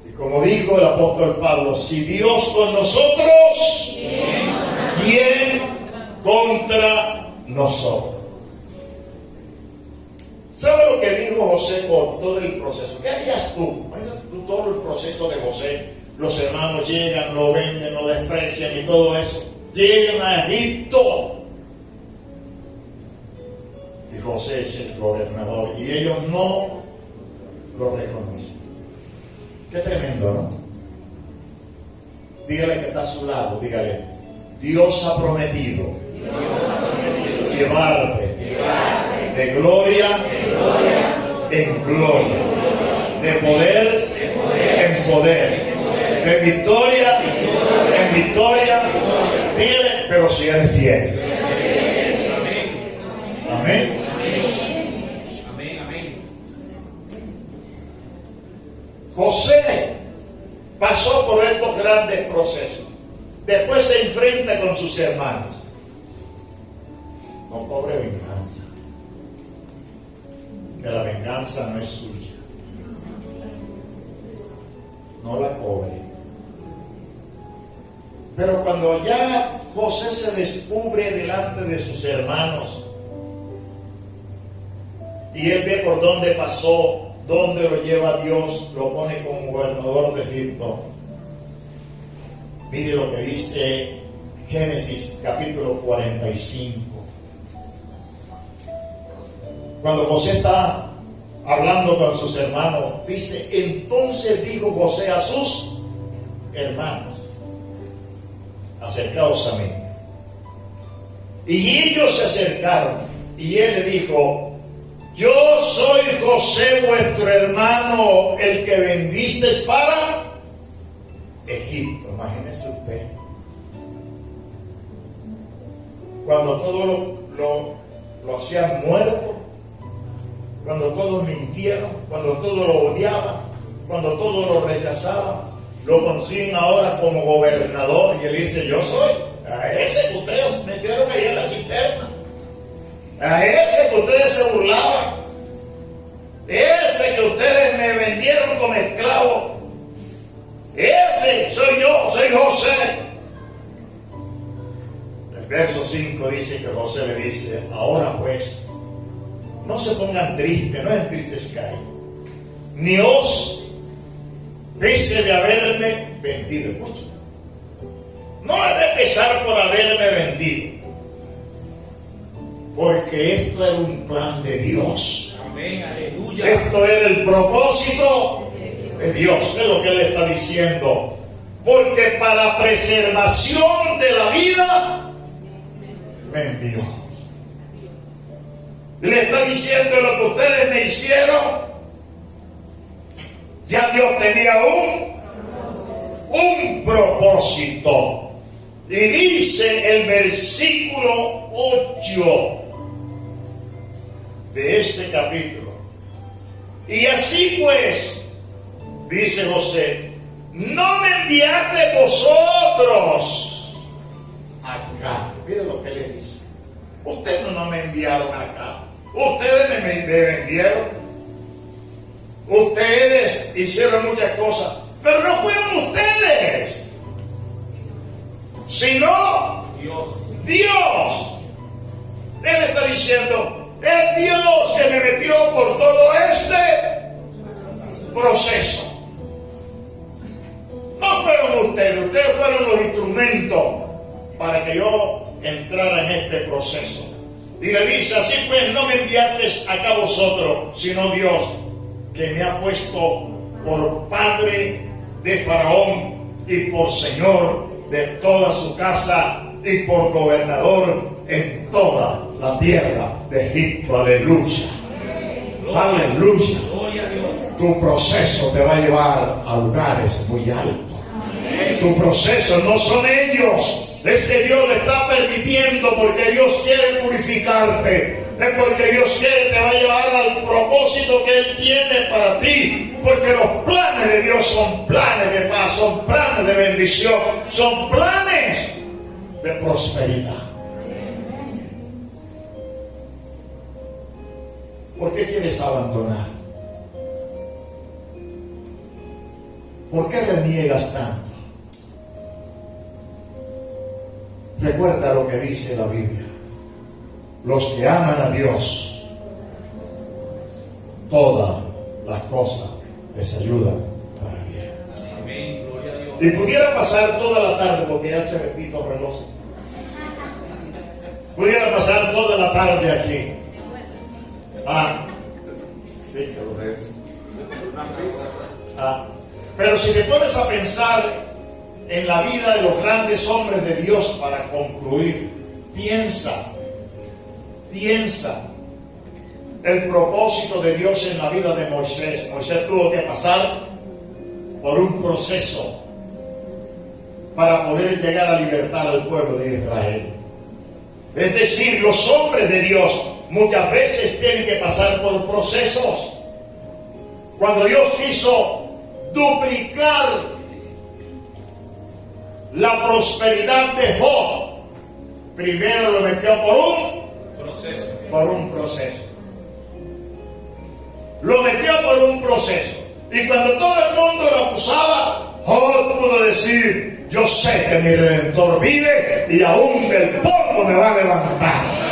Speaker 2: Y como dijo el apóstol Pablo, si Dios con nosotros, ¿quién contra nosotros? ¿Sabe lo que dijo José con todo el proceso? ¿Qué harías tú? Imagínate tú todo el proceso de José. Los hermanos llegan, lo venden, lo desprecian y todo eso. Llegan a Egipto. Y José es el gobernador y ellos no lo reconocen. Qué tremendo, ¿no? Dígale que está a su lado, dígale, Dios ha prometido, llevarte de gloria en gloria, de poder en poder, de victoria en victoria. Dígale, pero si eres fiel. Amén. José pasó por estos grandes procesos. Después se enfrenta con sus hermanos. No cobre venganza. Que la venganza no es suya. No la cobre. Pero cuando ya José se descubre delante de sus hermanos y él ve por dónde pasó, dónde lo lleva Dios, lo pone como gobernador de Egipto. Mire lo que dice Génesis capítulo 45. Cuando José está hablando con sus hermanos, dice, entonces dijo José a sus hermanos, acercaos a mí. Y ellos se acercaron, y él le dijo, yo soy José vuestro hermano, el que vendisteis para Egipto. Imagínese usted, cuando todo lo hacían muerto, cuando todos mintieron, cuando todos lo odiaban, cuando todos lo rechazaban, lo consiguen ahora como gobernador y él dice, yo soy a ese que ustedes metieron ahí en la cisterna, a ese que ustedes se burlaban, ese que ustedes me vendieron como esclavo, ese soy yo, soy José. El verso 5 dice que José le dice, ahora pues, no se pongan tristes, no entristezcáis, ni os pese de haberme vendido. Escucha, no he de pesar por haberme vendido, porque esto era un plan de Dios.
Speaker 1: Amén, aleluya.
Speaker 2: Esto era el propósito de Dios, es lo que él está diciendo. Porque para preservación de la vida me envió. Le está diciendo lo que ustedes me hicieron. Ya Dios tenía un propósito. Y dice el versículo 8 de este capítulo. Y así pues, dice José, no me enviaste vosotros acá. Mire lo que le dice. Ustedes no me enviaron acá. Ustedes me vendieron. Ustedes hicieron muchas cosas, pero no fueron ustedes, sino Dios. Él está diciendo, es Dios que me metió por todo este proceso. No fueron ustedes fueron los instrumentos para que yo entrara en este proceso. Y le dice, así pues no me enviaste acá vosotros, sino Dios, que me ha puesto por padre de Faraón y por señor de toda su casa y por gobernador en toda la tierra de Egipto. Aleluya. Aleluya. Tu proceso te va a llevar a lugares muy altos. Tu proceso no son ellos. Es que Dios le está permitiendo porque Dios quiere purificarte. Es porque Dios quiere, te va a llevar al propósito que Él tiene para ti. Porque los planes de Dios son planes de paz, son planes de bendición, son planes de prosperidad. ¿Por qué quieres abandonar? ¿Por qué reniegas tanto? Recuerda lo que dice la Biblia. Los que aman a Dios, todas las cosas les ayudan para bien.
Speaker 1: Amén, gloria a Dios.
Speaker 2: Y pudiera pasar toda la tarde, porque ya se bendito reloj. Pudiera pasar toda la tarde aquí. Sí, que lo veo. Pero si te pones a pensar en la vida de los grandes hombres de Dios para concluir, piensa el propósito de Dios en la vida de Moisés. Moisés tuvo que pasar por un proceso para poder llegar a libertar al pueblo de Israel. Es decir, los hombres de Dios muchas veces tienen que pasar por procesos. Cuando Dios quiso duplicar la prosperidad de Job, primero lo metió por un proceso. Lo metió por un proceso. Y cuando todo el mundo lo acusaba, Job pudo decir, yo sé que mi Redentor vive y aún del polvo me va a levantar.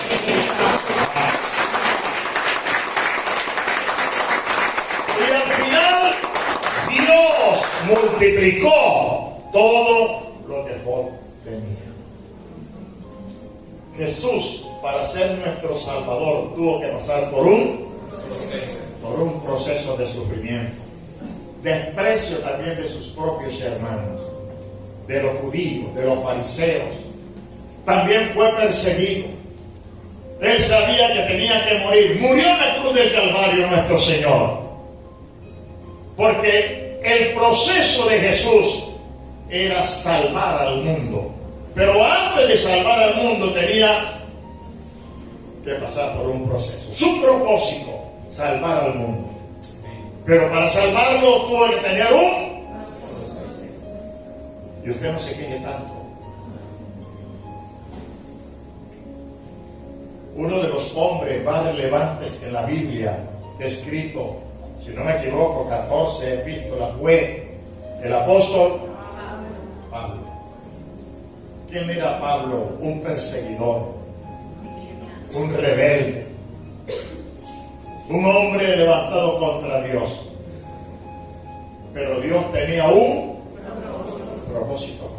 Speaker 2: Y al final Dios multiplicó todo lo que Job tenía. Jesús, para ser nuestro Salvador, tuvo que pasar por un proceso. procesos de sufrimiento, desprecio también de sus propios hermanos, de los judíos, de los fariseos. También fue perseguido. Él sabía que tenía que morir. Murió en la cruz del Calvario nuestro Señor. Porque el proceso de Jesús era salvar al mundo. Pero antes de salvar al mundo tenía que pasar por un proceso. Su propósito, salvar al mundo. Pero para salvarlo tuvo que tener un... Y usted no se queje tanto. Uno de los hombres más relevantes en la Biblia, escrito, si no me equivoco, 14 epístolas, fue el apóstol Pablo. ¿Quién era Pablo? Un perseguidor, un rebelde, un hombre levantado contra Dios. Pero Dios tenía un propósito.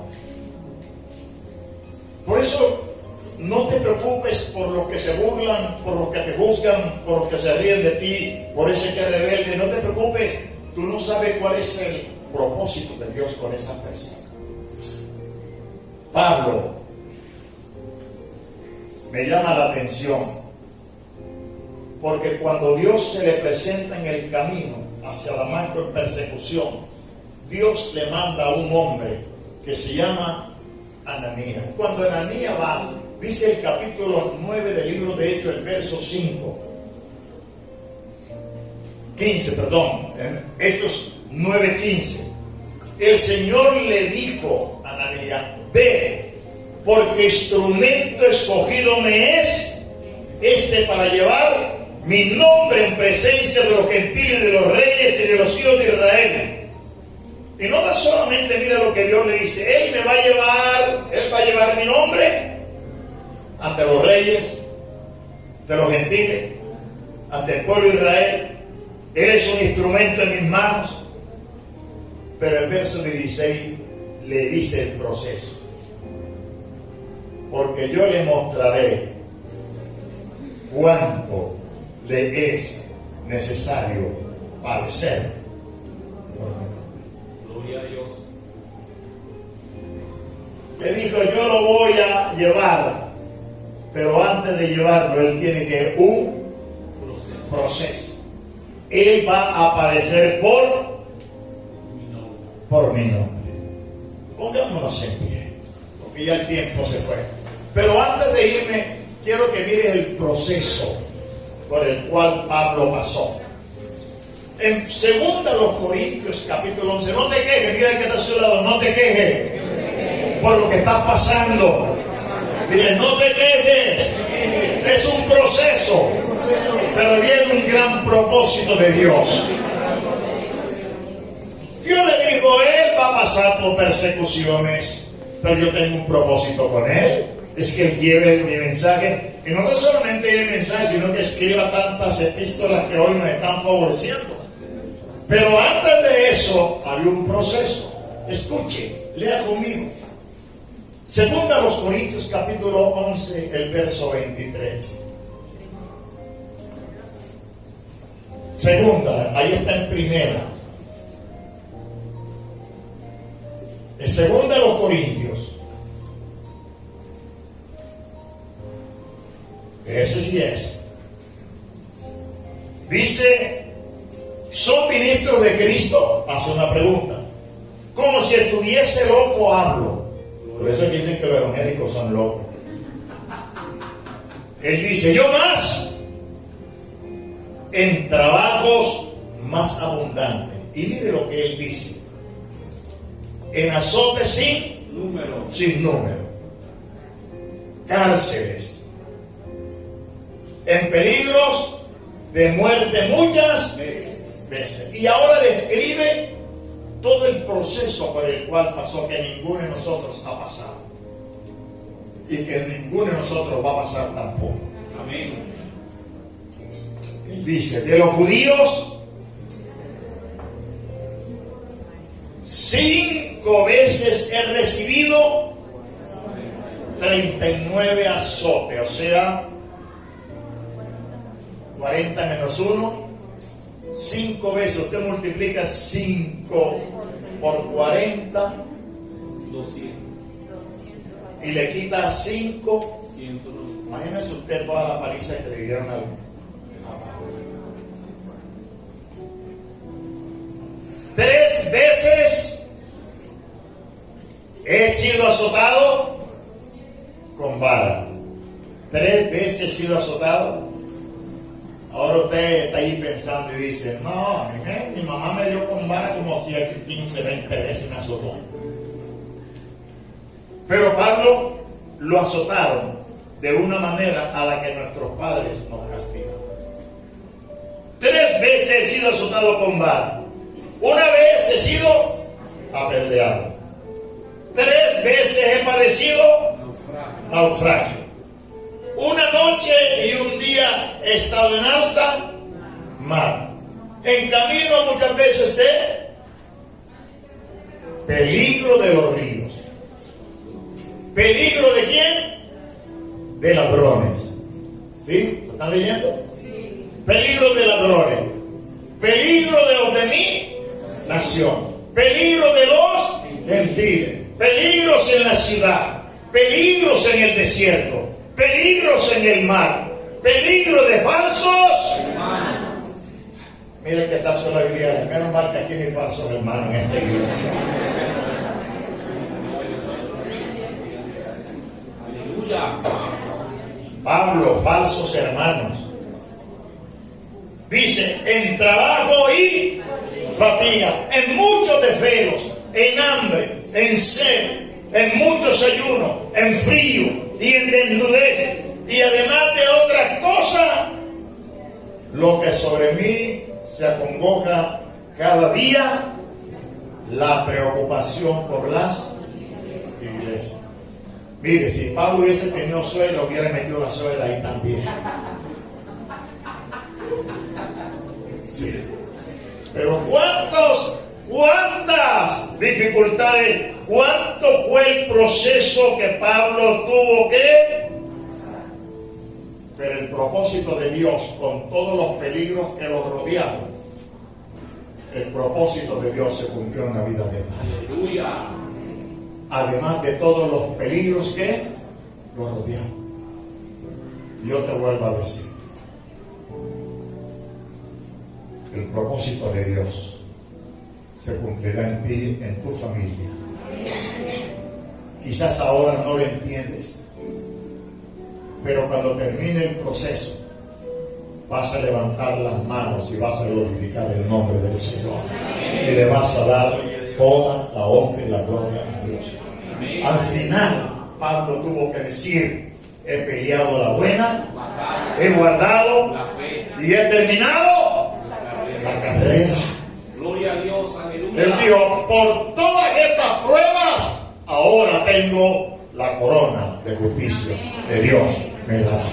Speaker 2: Por eso, no te preocupes por los que se burlan, por los que te juzgan, por los que se ríen de ti, por ese que es rebelde. No te preocupes, tú no sabes cuál es el propósito de Dios con esa persona. Pablo me llama la atención, porque cuando Dios se le presenta en el camino hacia Damasco en persecución, Dios le manda a un hombre que se llama Ananías. Cuando Ananías va, dice el capítulo 9 del libro de Hechos, el verso 15, Hechos 9:15. El Señor le dijo a Ananías: ve, porque instrumento escogido me es este para llevar mi nombre en presencia de los gentiles, de los reyes y de los hijos de Israel. Y no tan solamente mira lo que Dios le dice, Él va a llevar mi nombre ante los reyes, de los gentiles, ante el pueblo de Israel. Él es un instrumento en mis manos. Pero el verso 16 le dice el proceso: porque yo le mostraré cuánto le es necesario padecer.
Speaker 1: Gloria a Dios.
Speaker 2: Le dijo: yo lo voy a llevar, pero antes de llevarlo, él tiene que un proceso. Él va a padecer por mi nombre. Pongámonos en pie, porque ya el tiempo se fue. Pero antes de irme, quiero que mires el proceso por el cual Pablo pasó. En 2 Corintios capítulo 11, no te quejes, dile al que está a su lado, no te quejes por lo que estás pasando. Dile: no te quejes, es un proceso, pero viene un gran propósito de Dios. Dios le dijo: él va a pasar por persecuciones, pero yo tengo un propósito con él. Es que él lleve mi mensaje, y no solamente el mensaje, sino que escriba tantas epístolas que hoy nos están favoreciendo. Pero antes de eso había un proceso. Escuche, lea conmigo. 2 Corintios capítulo 11, el verso 23. Segunda, ahí está en primera. En 2 Corintios. Ese sí es. Dice: ¿son ministros de Cristo? Hace una pregunta. Como si estuviese loco hablo. Por eso es que dicen que los evangélicos son locos. Él dice: yo más, en trabajos más abundantes. Y mire lo que él dice: en azotes sin número, cárceles, en peligros de muerte muchas veces. Y ahora describe todo el proceso por el cual pasó, que ninguno de nosotros ha pasado y que ninguno de nosotros va a pasar tampoco.
Speaker 1: Amén.
Speaker 2: Él dice: de los judíos 5 veces he recibido 39 azotes, o sea 40 menos 1, 5 veces, usted multiplica 5 por 40
Speaker 1: 200.
Speaker 2: y le quita 5.
Speaker 1: 190.
Speaker 2: Imagínese usted toda la paliza que le dieron al. Tres veces he sido azotado con vara. 3 veces he sido azotado. Ahora usted está ahí pensando y dice, no, a mí mi mamá me dio con vara como 15, 20 veces me azotó. Pero Pablo lo azotaron de una manera a la que nuestros padres nos castigan. 3 veces he sido azotado con vara. Una vez he sido apedreado. 3 veces he padecido naufragio. Una noche y un día he estado en alta mar. En camino muchas veces de peligro de los ríos. ¿Peligro de quién? De ladrones. ¿Sí? ¿Lo están leyendo? Sí. Peligro de ladrones. Peligro de los de mi nación. Peligro de los gentiles. Peligros en la ciudad. Peligros en el desierto. Peligros en el mar. Peligro de falsos hermanos. Miren que está solo hoy día. Menos mal que aquí no hay falsos hermanos en esta iglesia. Pablo, falsos hermanos. Dice, en trabajo y fatiga, en muchos desvelos, en hambre, en sed, en muchos ayunos, en frío y en desnudez, y además de otras cosas, lo que sobre mí se acongoja cada día, la preocupación por las iglesias. Mire, si Pablo hubiese tenido suegra, hubiera metido la suegra ahí también. Sí. Pero ¿cuántas dificultades, cuánto fue el proceso que Pablo tuvo que? Pero el propósito de Dios, con todos los peligros que lo rodeaban, el propósito de Dios se cumplió en la vida de Pablo. ¡Aleluya! Además de todos los peligros que lo rodean. Yo te vuelvo a decir, el propósito de Dios se cumplirá en ti, en tu familia. Quizás ahora no lo entiendes, pero cuando termine el proceso vas a levantar las manos y vas a glorificar el nombre del Señor y le vas a dar toda la honra y la gloria a Dios. Al final, Pablo tuvo que decir, he peleado la buena, he guardado la fe y he terminado la carrera.
Speaker 1: Gloria a Dios, aleluya.
Speaker 2: Él dijo, por todas estas pruebas, ahora tengo la corona de justicia de Dios me dará.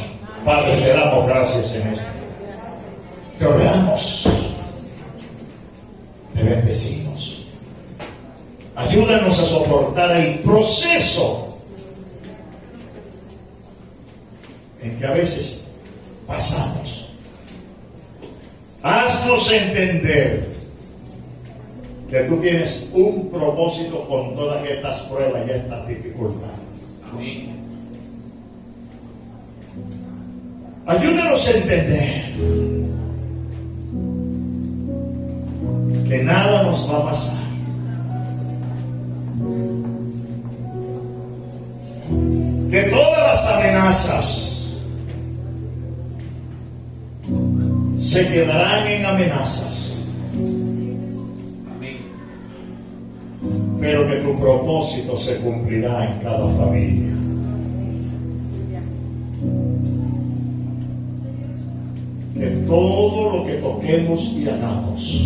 Speaker 2: Padre, te damos gracias en esto. Te oramos, te bendecimos. Ayúdanos a soportar el proceso en que a veces pasamos. Haznos entender que tú tienes un propósito con todas estas pruebas y estas dificultades.
Speaker 1: Amén.
Speaker 2: Ayúdanos a entender que nada nos va a pasar. Que todas las amenazas se quedarán en amenazas.
Speaker 1: Amén.
Speaker 2: Pero que tu propósito se cumplirá en cada familia. Que todo lo que toquemos y hagamos,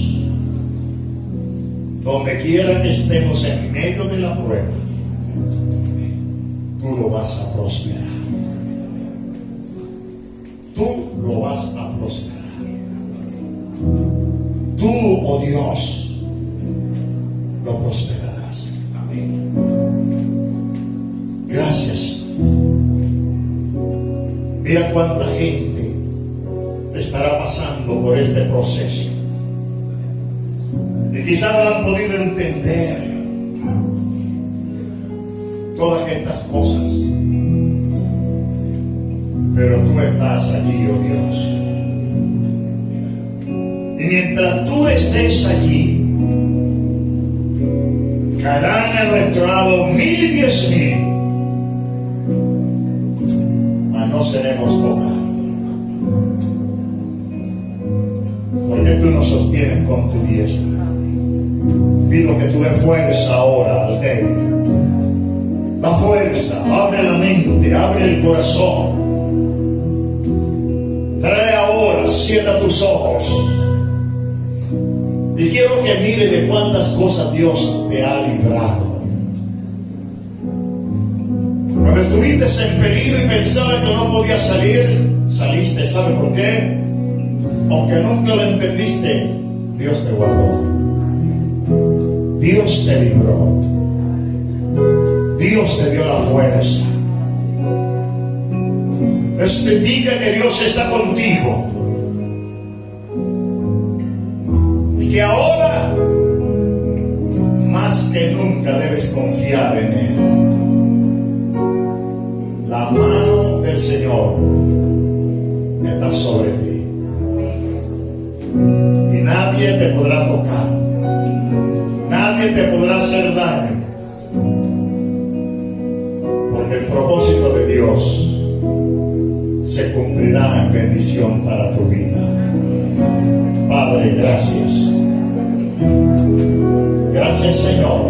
Speaker 2: donde quiera que estemos en medio de la prueba, tú lo vas a prosperar. Tú lo vas a prosperar. Tú, oh Dios, lo prosperarás.
Speaker 1: Amén.
Speaker 2: Gracias. Mira cuánta gente estará pasando por este proceso y quizás no han podido entender todas estas cosas, pero tú estás allí, oh Dios. Y mientras tú estés allí, caerán a nuestro lado 1000 y 10,000, mas no seremos tocados, porque tú nos sostienes con tu diestra. Pido que tú des fuerza ahora al débil. Da fuerza, abre la mente, abre el corazón. Trae ahora, cierra tus ojos. Y quiero que mire de cuántas cosas Dios te ha librado. Cuando estuviste en peligro y pensabas que no podías salir, saliste. ¿Sabe por qué? Aunque nunca lo entendiste, Dios te guardó. Dios te libró. Dios te dio la fuerza. Indica que Dios está contigo. Y que ahora, más que nunca, debes confiar en Él. La mano del Señor está sobre ti. Y nadie te podrá tocar. Nadie te podrá hacer daño. Porque el propósito de Dios se cumplirá en bendición para tu vida. Padre, gracias. Gracias, Señor.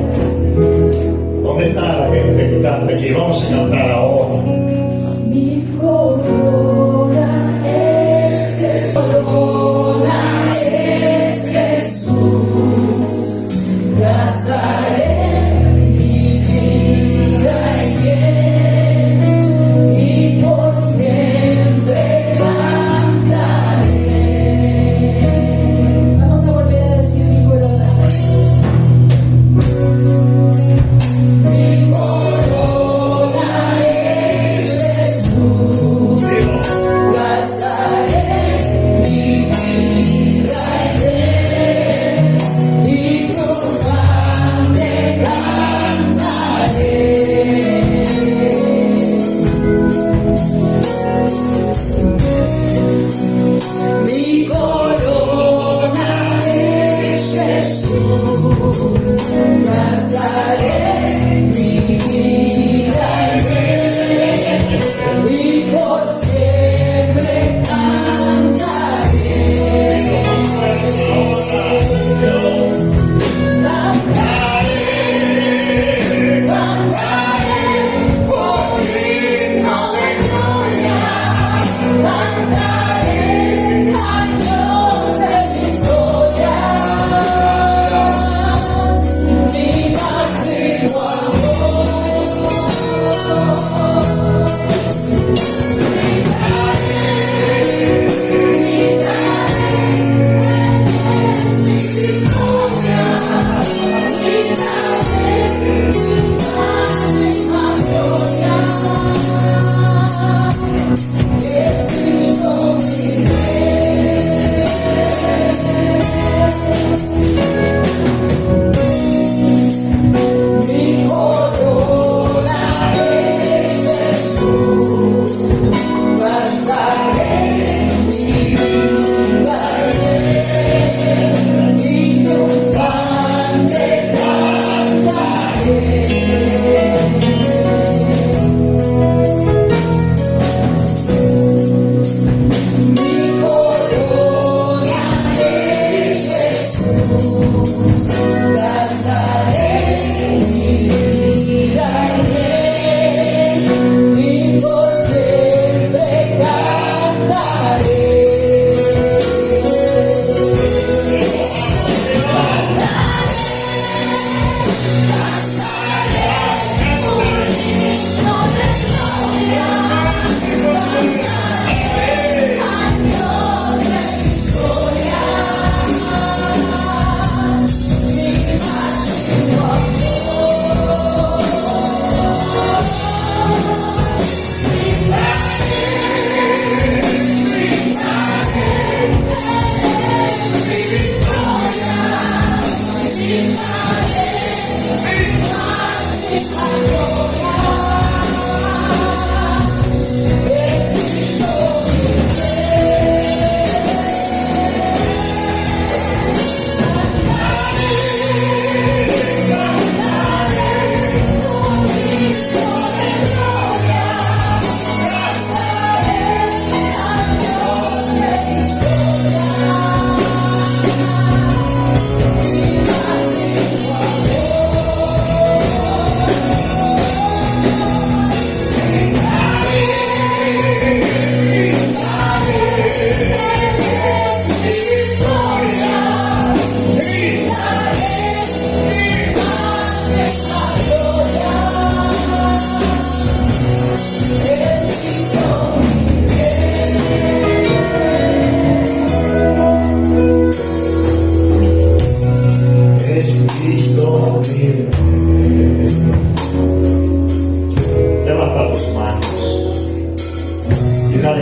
Speaker 2: ¿Dónde está la gente que canta aquí? Vamos a cantar ahora.
Speaker 3: Mi corona es Jesús. Corona es Jesús. Gastaré mi vida en él y por siempre cantaré. Vamos a volver a decir mi corona. Mi corona es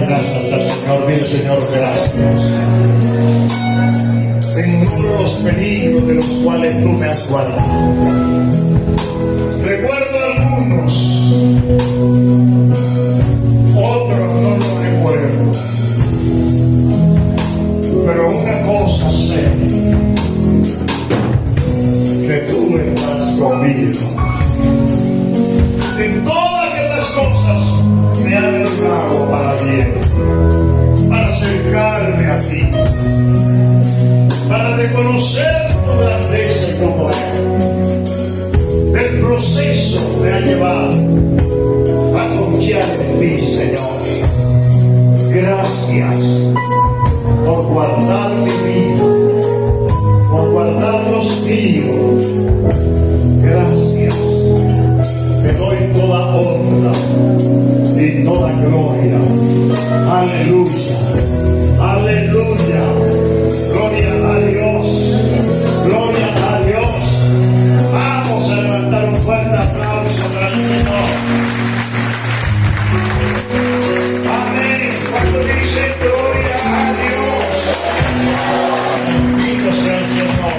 Speaker 2: gracias al Señor. Dile, Señor, gracias. En todos los peligros de los cuales tú me has guardado. Recuerdo algunos, otros no los recuerdo. Pero una cosa sé, que tú estás conmigo. En todas estas cosas me han dado para bien, para acercarme a ti, para reconocer tu grandeza y tu poder. El proceso me ha llevado a confiar en ti, Señor. Gracias por guardar mi vida, por guardar los míos. Gracias. Te doy toda honra y toda gloria. Aleluya. Aleluya. Gloria a Dios. Gloria a Dios. Vamos a levantar un fuerte aplauso para el Señor. Amén. Cuando dice gloria a Dios, bendito sea el Señor.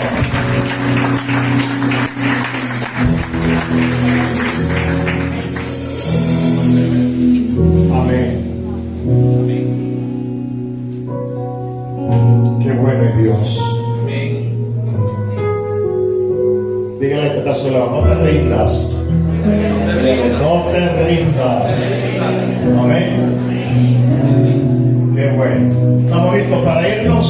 Speaker 2: Amén. Qué bueno es Dios. Dígale que está a su lado, no te rindas. No te rindas. Amén. Qué bueno. ¿Estamos listos para irnos?